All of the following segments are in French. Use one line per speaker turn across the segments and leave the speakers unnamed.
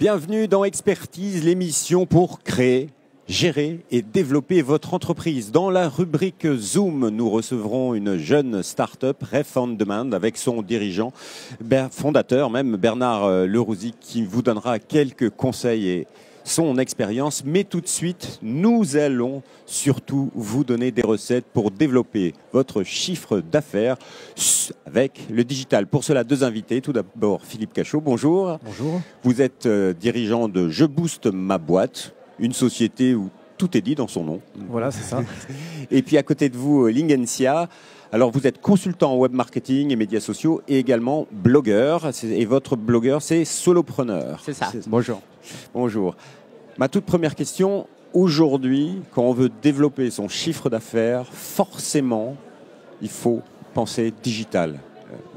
Bienvenue dans Expertise, l'émission pour créer, gérer et développer votre entreprise. Dans la rubrique Zoom, nous recevrons une jeune start-up, Ref on Demand, avec son dirigeant, fondateur même, Bernard Lerouzy, qui vous donnera quelques conseils et son expérience. Mais tout de suite, nous allons surtout vous donner des recettes pour développer votre chiffre d'affaires avec le digital. Pour cela, deux invités. Tout d'abord, Philippe Cachot, bonjour.
Bonjour.
Vous êtes dirigeant de Je Booste ma boîte, une société où tout est dit dans son nom.
Voilà, c'est ça.
Et puis à côté de vous, Lingencia. Alors vous êtes consultant en web marketing et médias sociaux et également blogueur. Et votre blogueur, c'est Solopreneur.
C'est ça. Bonjour.
Bonjour. Ma toute première question, aujourd'hui, quand on veut développer son chiffre d'affaires, forcément, il faut penser digital,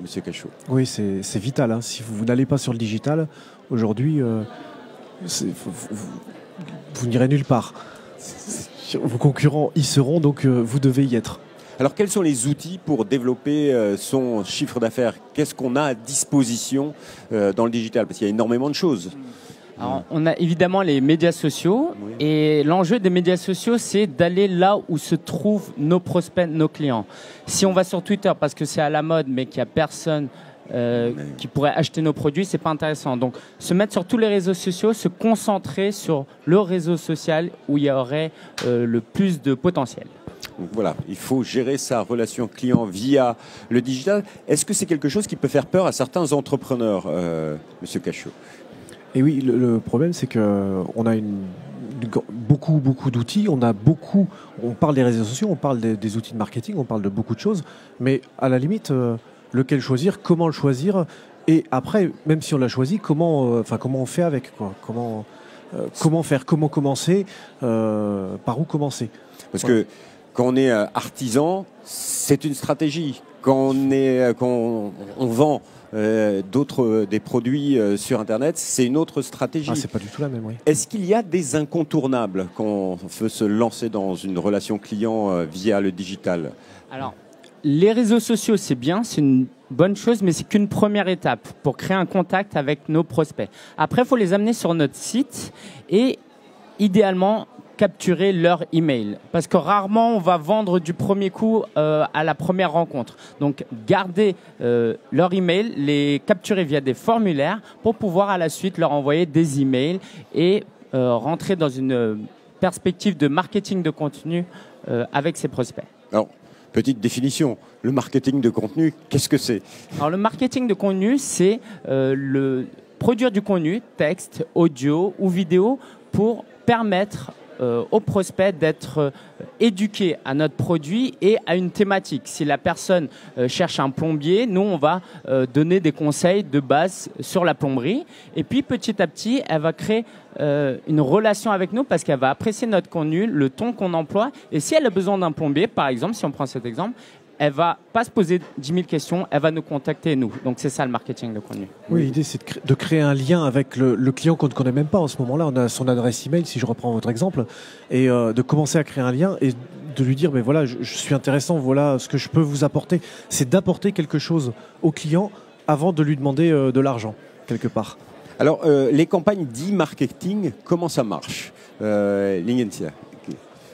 Monsieur Cachot.
Oui, c'est vital. Hein. Si vous n'allez pas sur le digital, aujourd'hui, vous n'irez nulle part. Vos concurrents y seront, donc vous devez y être.
Alors, quels sont les outils pour développer son chiffre d'affaires? Qu'est-ce qu'on a à disposition dans le digital? Parce qu'il y a énormément de choses.
Alors, on a évidemment les médias sociaux. Oui. Et l'enjeu des médias sociaux, c'est d'aller là où se trouvent nos prospects, nos clients. Si on va sur Twitter parce que c'est à la mode, mais qu'il n'y a personne qui pourrait acheter nos produits, c'est pas intéressant. Donc, se mettre sur tous les réseaux sociaux, se concentrer sur le réseau social où il y aurait le plus de potentiel.
Donc voilà, il faut gérer sa relation client via le digital. Est-ce que c'est quelque chose qui peut faire peur à certains entrepreneurs, Monsieur Cachot?
Et oui, le problème, c'est qu'on a beaucoup d'outils. On parle des réseaux sociaux, on parle des outils de marketing, on parle de beaucoup de choses. Mais à la limite, lequel choisir, comment le choisir, et après, même si on l'a choisi, comment on fait avec, quoi. Comment faire, comment commencer, par où commencer.
Parce que quand on est artisan, c'est une stratégie. Quand on vend des produits sur Internet, c'est une autre stratégie.
Ah, c'est pas du tout la même, oui.
Est-ce qu'il y a des incontournables quand on veut se lancer dans une relation client via le digital?
Alors, les réseaux sociaux, c'est bien, c'est une bonne chose, mais c'est qu'une première étape pour créer un contact avec nos prospects. Après, il faut les amener sur notre site et idéalement capturer leur email, parce que rarement on va vendre du premier coup à la première rencontre. Donc garder leur email, les capturer via des formulaires pour pouvoir à la suite leur envoyer des emails et rentrer dans une perspective de marketing de contenu avec ses prospects.
Alors, petite définition, le marketing de contenu, qu'est-ce que c'est?
Alors le marketing de contenu, c'est produire du contenu, texte, audio ou vidéo, pour permettre aux prospects d'être éduqués à notre produit et à une thématique. Si la personne cherche un plombier, nous, on va donner des conseils de base sur la plomberie. Et puis, petit à petit, elle va créer une relation avec nous parce qu'elle va apprécier notre contenu, le ton qu'on emploie. Et si elle a besoin d'un plombier, par exemple, si on prend cet exemple, elle va pas se poser 10 000 questions, elle va nous contacter, nous. Donc, c'est ça le marketing de contenu.
Oui, l'idée, c'est de créer un lien avec le client qu'on ne connaît même pas en ce moment-là. On a son adresse email, si je reprends votre exemple, et de commencer à créer un lien et de lui dire, mais voilà, je suis intéressant, voilà ce que je peux vous apporter. C'est d'apporter quelque chose au client avant de lui demander de l'argent, quelque part.
Alors, les campagnes d'e-marketing, comment ça marche, Lingencia?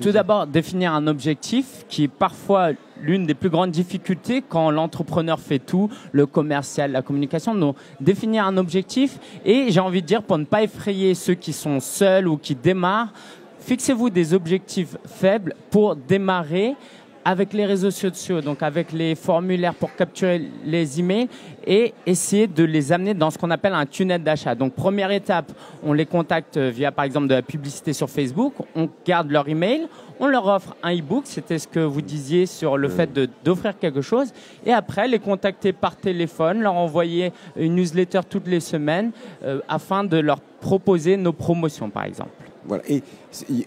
Tout d'abord, définir un objectif qui est parfois l'une des plus grandes difficultés quand l'entrepreneur fait tout, le commercial, la communication. Donc, définir un objectif et j'ai envie de dire, pour ne pas effrayer ceux qui sont seuls ou qui démarrent, fixez-vous des objectifs faibles pour démarrer avec les réseaux sociaux, donc avec les formulaires pour capturer les emails et essayer de les amener dans ce qu'on appelle un tunnel d'achat. Donc, première étape, on les contacte via, par exemple, de la publicité sur Facebook. On garde leur email, on leur offre un e-book. C'était ce que vous disiez sur le fait d'offrir quelque chose. Et après, les contacter par téléphone, leur envoyer une newsletter toutes les semaines afin de leur proposer nos promotions, par exemple.
Voilà. Et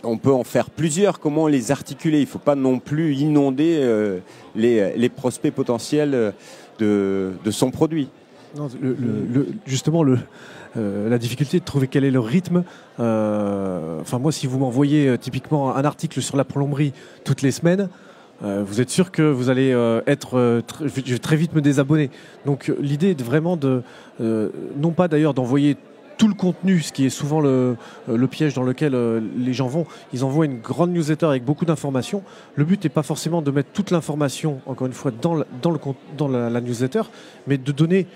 on peut en faire plusieurs. Comment les articuler? Il ne faut pas non plus inonder les prospects potentiels de son produit.
Non, justement, la difficulté de trouver quel est le rythme. Moi, si vous m'envoyez typiquement un article sur la plomberie toutes les semaines, vous êtes sûr que vous allez je vais très vite me désabonner. Donc l'idée est vraiment non pas d'ailleurs d'envoyer tout le contenu, ce qui est souvent le piège dans lequel les gens vont. Ils envoient une grande newsletter avec beaucoup d'informations. Le but n'est pas forcément de mettre toute l'information, encore une fois, dans la newsletter, mais de donner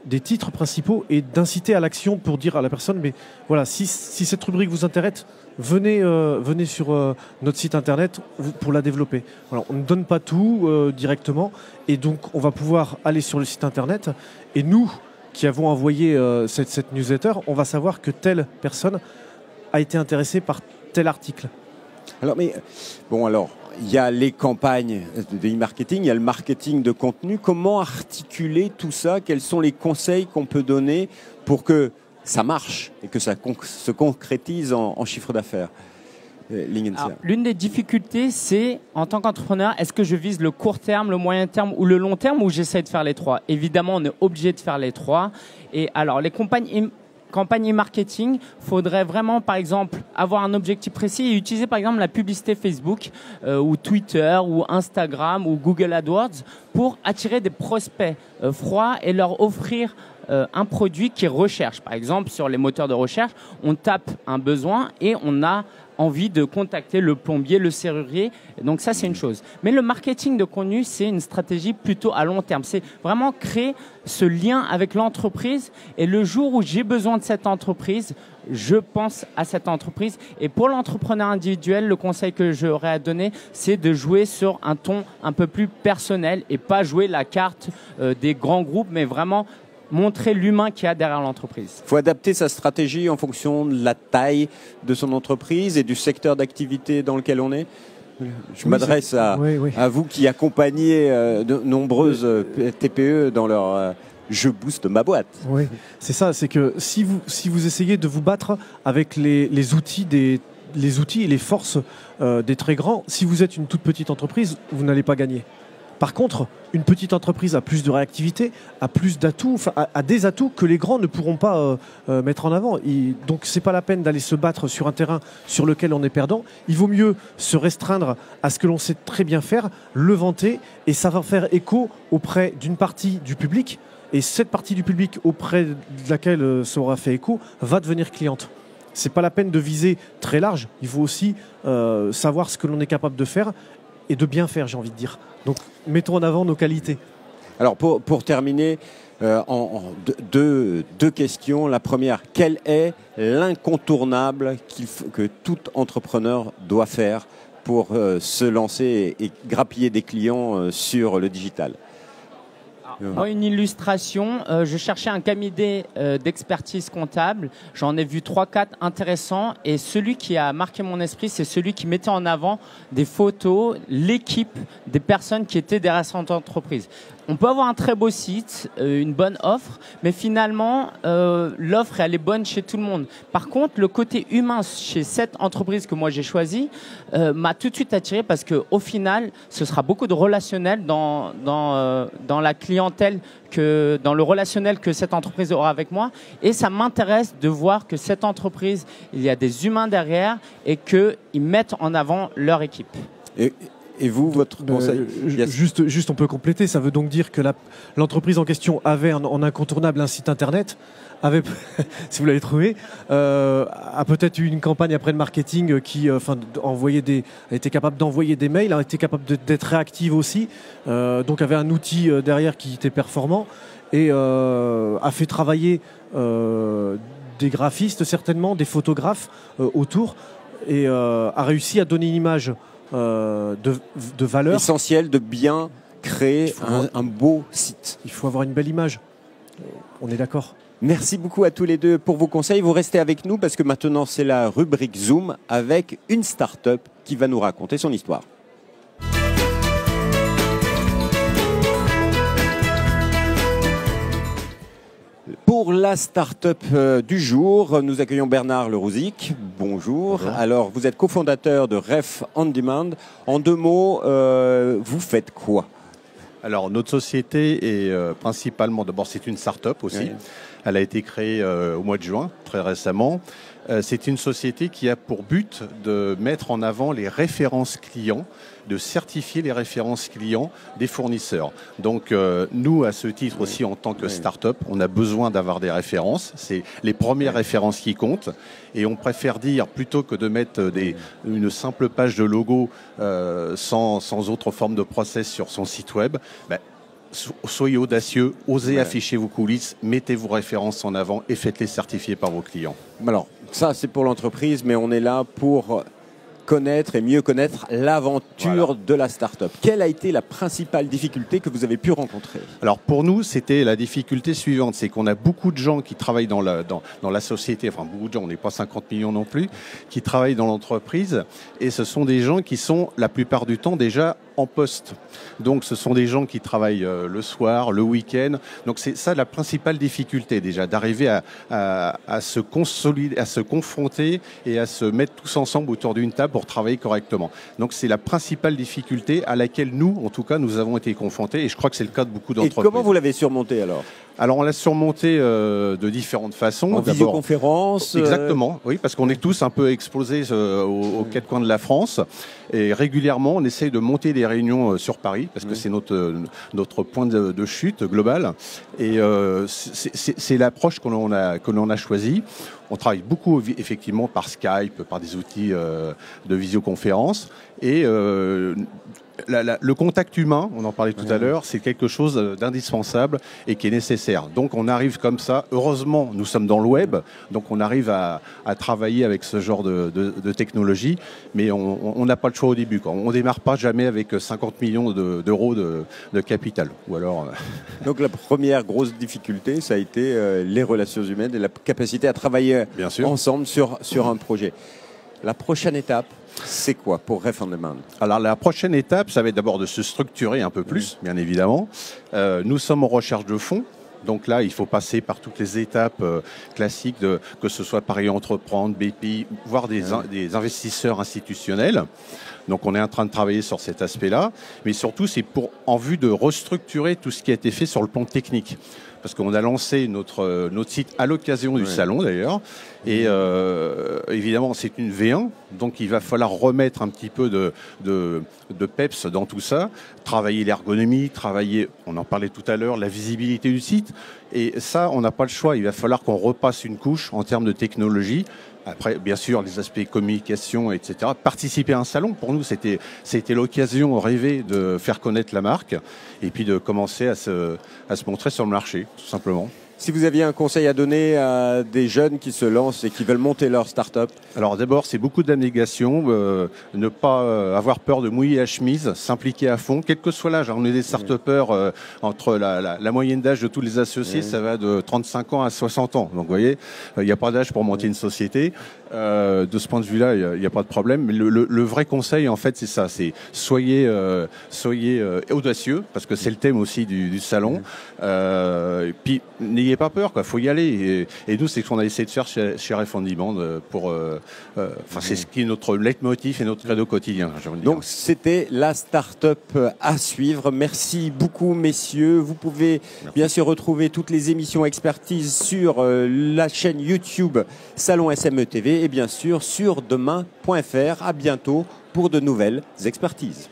des titres principaux et d'inciter à l'action pour dire à la personne, mais voilà, si cette rubrique vous intéresse, venez sur notre site internet pour la développer. Voilà, on ne donne pas tout directement, et donc on va pouvoir aller sur le site internet, et nous qui avons envoyé cette newsletter, on va savoir que telle personne a été intéressée par tel article.
Alors, il y a les campagnes de e-marketing, il y a le marketing de contenu. Comment articuler tout ça? Quels sont les conseils qu'on peut donner pour que ça marche et que ça se concrétise en chiffre d'affaires?
L'une des difficultés, c'est en tant qu'entrepreneur, est-ce que je vise le court terme, le moyen terme ou le long terme, ou j'essaie de faire les trois? Évidemment, on est obligé de faire les trois. Et alors, les campagnes e-marketing, faudrait vraiment, par exemple, avoir un objectif précis et utiliser, par exemple, la publicité Facebook ou Twitter ou Instagram ou Google AdWords pour attirer des prospects froids et leur offrir un produit qu'ils recherchent. Par exemple, sur les moteurs de recherche, on tape un besoin et on a envie de contacter le plombier, le serrurier. Donc ça, c'est une chose. Mais le marketing de contenu, c'est une stratégie plutôt à long terme. C'est vraiment créer ce lien avec l'entreprise. Et le jour où j'ai besoin de cette entreprise, je pense à cette entreprise. Et pour l'entrepreneur individuel, le conseil que j'aurais à donner, c'est de jouer sur un ton un peu plus personnel et pas jouer la carte des grands groupes, mais vraiment montrer l'humain qu'il y a derrière l'entreprise.
Il faut adapter sa stratégie en fonction de la taille de son entreprise et du secteur d'activité dans lequel on est. Je m'adresse à vous qui accompagnez de nombreuses TPE dans leur je booste ma boîte.
Oui, c'est ça, c'est que si vous essayez de vous battre avec les outils et les forces des très grands, si vous êtes une toute petite entreprise, vous n'allez pas gagner. Par contre, une petite entreprise a plus de réactivité, a plus d'atouts, a des atouts que les grands ne pourront pas mettre en avant. Donc, c'est pas la peine d'aller se battre sur un terrain sur lequel on est perdant. Il vaut mieux se restreindre à ce que l'on sait très bien faire, le vanter, et ça va faire écho auprès d'une partie du public. Et cette partie du public auprès de laquelle ça aura fait écho va devenir cliente. C'est pas la peine de viser très large. Il faut aussi savoir ce que l'on est capable de faire et de bien faire, j'ai envie de dire. Donc, mettons en avant nos qualités.
Alors, pour terminer, deux questions. La première, quel est l'incontournable que tout entrepreneur doit faire pour se lancer et grappiller des clients sur le digital?
Moi, une illustration, je cherchais un cabinet d'expertise comptable. J'en ai vu 3-4 intéressants. Et celui qui a marqué mon esprit, c'est celui qui mettait en avant des photos, l'équipe des personnes qui étaient derrière cette entreprise. On peut avoir un très beau site, une bonne offre, mais finalement, l'offre, elle est bonne chez tout le monde. Par contre, le côté humain chez cette entreprise que moi j'ai choisie m'a tout de suite attiré parce qu'au final, ce sera beaucoup de relationnel dans la clientèle, dans le relationnel que cette entreprise aura avec moi. Et ça m'intéresse de voir que cette entreprise, il y a des humains derrière et qu'ils mettent en avant leur équipe.
Et vous, votre conseil?
Juste, on peut compléter. Ça veut donc dire que l'entreprise en question avait en incontournable un site internet, avait, si vous l'avez trouvé, a peut-être eu une campagne après le marketing qui a été capable d'envoyer des mails, a été capable d'être réactive aussi, donc avait un outil derrière qui était performant et a fait travailler des graphistes certainement, des photographes autour et a réussi à donner une image de valeur.
Essentiel de bien créer un beau site.
Il faut avoir une belle image. On est d'accord.
Merci beaucoup à tous les deux pour vos conseils. Vous restez avec nous parce que maintenant c'est la rubrique Zoom avec une start-up qui va nous raconter son histoire. Pour la start-up du jour, nous accueillons Bernard Lerouzic. Bonjour. Alors, vous êtes cofondateur de Ref On Demand. En 2 mots, vous faites quoi?
Alors, notre société est principalement, d'abord, c'est une start-up aussi. Oui. Elle a été créée au mois de juin, très récemment. C'est une société qui a pour but de mettre en avant les références clients, de certifier les références clients des fournisseurs. Donc nous, à ce titre aussi, en tant que start-up, on a besoin d'avoir des références. C'est les premières références qui comptent. Et on préfère dire, plutôt que de mettre une simple page de logo sans autre forme de process sur son site web, soyez audacieux, osez afficher vos coulisses, mettez vos références en avant et faites-les certifier par vos clients.
Alors, ça c'est pour l'entreprise, mais on est là pour connaître et mieux connaître l'aventure de la start-up. Quelle a été la principale difficulté que vous avez pu rencontrer?
Alors pour nous, c'était la difficulté suivante, c'est qu'on a beaucoup de gens qui travaillent dans la société, enfin beaucoup de gens, on n'est pas 50 millions non plus, qui travaillent dans l'entreprise, et ce sont des gens qui sont la plupart du temps déjà en poste. Donc ce sont des gens qui travaillent le soir, le week-end. Donc c'est ça la principale difficulté déjà, d'arriver à se consolider, à se confronter et à se mettre tous ensemble autour d'une table pour travailler correctement. Donc c'est la principale difficulté à laquelle nous, en tout cas, nous avons été confrontés, et je crois que c'est le cas de beaucoup d'entreprises.
Et comment vous l'avez surmonté alors?
Alors on l'a surmonté de différentes façons.
En visioconférence
Exactement, oui, parce qu'on est tous un peu exposés aux quatre coins de la France, et régulièrement on essaye de monter des réunions sur Paris, parce que c'est notre point de chute global, et c'est l'approche que l'on a choisie. On travaille beaucoup effectivement par Skype, par des outils de visioconférence, et le contact humain, on en parlait tout à l'heure, c'est quelque chose d'indispensable et qui est nécessaire. Donc on arrive comme ça, heureusement nous sommes dans le web, donc on arrive à travailler avec ce genre de technologie, mais on n'a pas le choix au début, quoi. On ne démarre pas jamais avec 50 millions d'euros de capital. Ou alors,
Donc la première grosse difficulté, ça a été les relations humaines et la capacité à travailler ensemble sur un projet. La prochaine étape, c'est quoi pour Ref on Demand?
Alors la prochaine étape, ça va être d'abord de se structurer un peu plus, bien évidemment. Nous sommes en recherche de fonds. Donc là, il faut passer par toutes les étapes classiques, que ce soit Paris Entreprendre, BPI, voire des investisseurs institutionnels. Donc on est en train de travailler sur cet aspect-là. Mais surtout, c'est en vue de restructurer tout ce qui a été fait sur le plan technique. Parce qu'on a lancé notre site à l'occasion du salon d'ailleurs. Et évidemment, c'est une V1. Donc il va falloir remettre un petit peu de peps dans tout ça. Travailler l'ergonomie, travailler, on en parlait tout à l'heure, la visibilité du site. Et ça, on n'a pas le choix. Il va falloir qu'on repasse une couche en termes de technologie. Après, bien sûr, les aspects communication, etc. Participer à un salon, pour nous, c'était l'occasion rêvée de faire connaître la marque et puis de commencer à se montrer sur le marché, tout simplement.
Si vous aviez un conseil à donner à des jeunes qui se lancent et qui veulent monter leur start-up?
Alors d'abord, c'est beaucoup d'abnégation, ne pas avoir peur de mouiller la chemise, s'impliquer à fond, quel que soit l'âge. On est des start-upers, entre la moyenne d'âge de tous les associés, ça va de 35 ans à 60 ans. Donc vous voyez, il n'y a pas d'âge pour monter une société. De ce point de vue-là, il n'y a pas de problème. Mais le vrai conseil, en fait, c'est ça. C'est soyez audacieux, parce que c'est le thème aussi du salon. Et puis, n'ayez pas peur, quoi. Faut y aller. Et nous, c'est ce qu'on a essayé de faire chez Ref on Demand c'est ce qui est notre leitmotiv et notre credo quotidien.
Donc, c'était la start-up à suivre. Merci beaucoup, messieurs. Vous pouvez bien sûr retrouver toutes les émissions expertise sur la chaîne YouTube Salon SME TV et bien sûr sur demain.fr. À bientôt pour de nouvelles expertises.